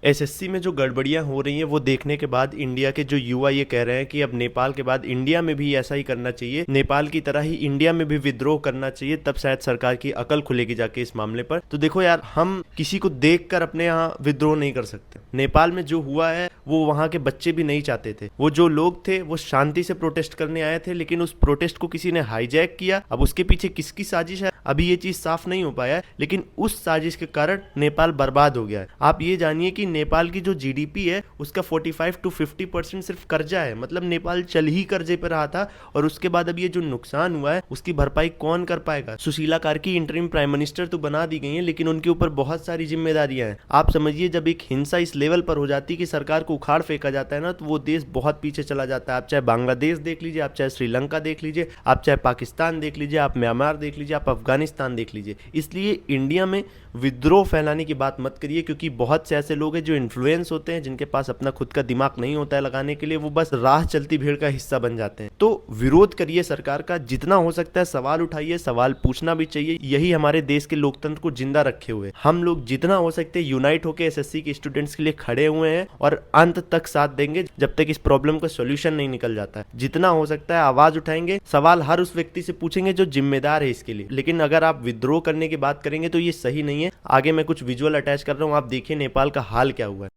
SSC में जो गड़बड़ियां हो रही हैं वो देखने के बाद इंडिया के जो युवा ये कह रहे हैं कि अब नेपाल के बाद इंडिया में भी ऐसा ही करना चाहिए, नेपाल की तरह ही इंडिया में भी विद्रोह करना चाहिए, तब शायद सरकार की अकल खुलेगी जाके इस मामले पर। तो देखो यार, हम किसी को देखकर अपने यहाँ विद्रोह नहीं कर सकते। नेपाल में जो हुआ है वो वहाँ के बच्चे भी नहीं चाहते थे। वो जो लोग थे वो शांति से प्रोटेस्ट करने आए थे, लेकिन उस प्रोटेस्ट को किसी ने हाईजैक किया। अब उसके पीछे किसकी साजिश है अभी ये चीज साफ नहीं हो पाया है, लेकिन उस साजिश के कारण नेपाल बर्बाद हो गया है। आप ये जानिए कि नेपाल की जो जीडीपी है उसका 45 to 50% सिर्फ कर्जा है। मतलब नेपाल चल ही कर्जे पर रहा था, और उसके बाद अब ये जो नुकसान हुआ है उसकी भरपाई कौन कर पाएगा। Sushila Karki interim prime minister तो बना दी गई है, लेकिन उनके ऊपर बहुत सारी जिम्मेदारियां हैं। आप समझिए, जब एक हिंसा इस लेवल पर हो जाती है कि सरकार को उखाड़ फेंका जाता है ना, तो वो देश बहुत पीछे चला जाता है। आप चाहे बांग्लादेश देख लीजिए, आप चाहे श्रीलंका देख लीजिए, आप चाहे पाकिस्तान देख लीजिए, आप म्यांमार देख लीजिए, आप अफगानिस्तान देख लीजिए। इसलिए इंडिया में विद्रोह फैलाने की बात मत करिए, क्योंकि बहुत से ऐसे लोग हैं जो इन्फ्लुएंस होते हैं, जिनके पास अपना खुद का दिमाग नहीं होता है लगाने के लिए, वो बस राह चलती भीड़ का हिस्सा बन जाते हैं। तो विरोध करिए सरकार का, जितना हो सकता है सवाल उठाइए, सवाल पूछना भी चाहिए। यही हमारे देश के लोकतंत्र को जिंदा रखे हुए। हम लोग जितना हो सकते हैं यूनाइट होकर एसएससी के स्टूडेंट्स के लिए खड़े हुए हैं, और अंत तक साथ देंगे जब तक इस प्रॉब्लम का सोल्यूशन नहीं निकल जाता है। जितना हो सकता है आवाज उठाएंगे, सवाल हर उस व्यक्ति से पूछेंगे जो जिम्मेदार है इसके लिए। लेकिन अगर आप विद्रोह करने की बात करेंगे तो ये सही नहीं है। आगे मैं कुछ विजुअल अटैच कर रहा हूं, आप देखिए नेपाल का हाल क्या हुआ है।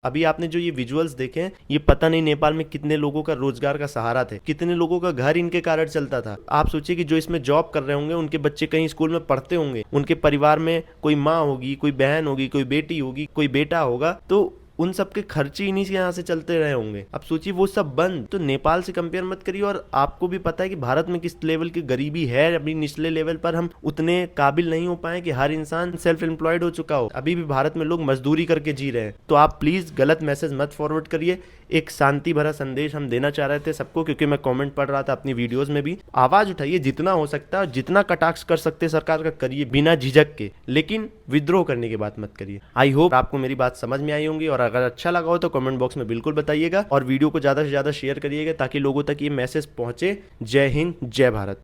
अभी आपने जो ये विजुअल्स देखे हैं, ये पता नहीं नेपाल में कितने लोगों का रोजगार का सहारा थे, कितने लोगों का घर इनके कारण चलता था। आप सोचिए कि जो इसमें जॉब कर रहे होंगे उनके बच्चे कहीं स्कूल में पढ़ते होंगे, उनके परिवार में कोई माँ होगी, कोई बहन होगी, कोई बेटी होगी, कोई बेटा होगा, तो उन सब के खर्चे इन्हीं से यहाँ से चलते रहे होंगे। अब सोचिए वो सब बंद। तो नेपाल से कंपेयर मत करिए। और आपको भी पता है कि भारत में किस लेवल की गरीबी है। अभी निचले लेवल पर हम उतने काबिल नहीं हो पाए कि हर इंसान सेल्फ एम्प्लॉयड हो चुका हो। अभी भी भारत में लोग मजदूरी करके जी रहे हैं। तो आप प्लीज गलत मैसेज मत फॉरवर्ड करिए। एक शांति भरा संदेश हम देना चाह रहे थे सबको, क्योंकि मैं कमेंट पढ़ रहा था अपनी वीडियोस में भी। आवाज उठाइए जितना हो सकता है, जितना कटाक्ष कर सकते सरकार का करिए बिना झिझक के, लेकिन विद्रोह करने की बात मत करिए। आई होप आपको मेरी बात समझ में आई होंगी, और अगर अच्छा लगा हो तो कमेंट बॉक्स में बिल्कुल बताइएगा, और वीडियो को ज्यादा से ज्यादा शेयर करिएगा ताकि लोगों तक ये मैसेज पहुंचे। जय हिंद, जय भारत।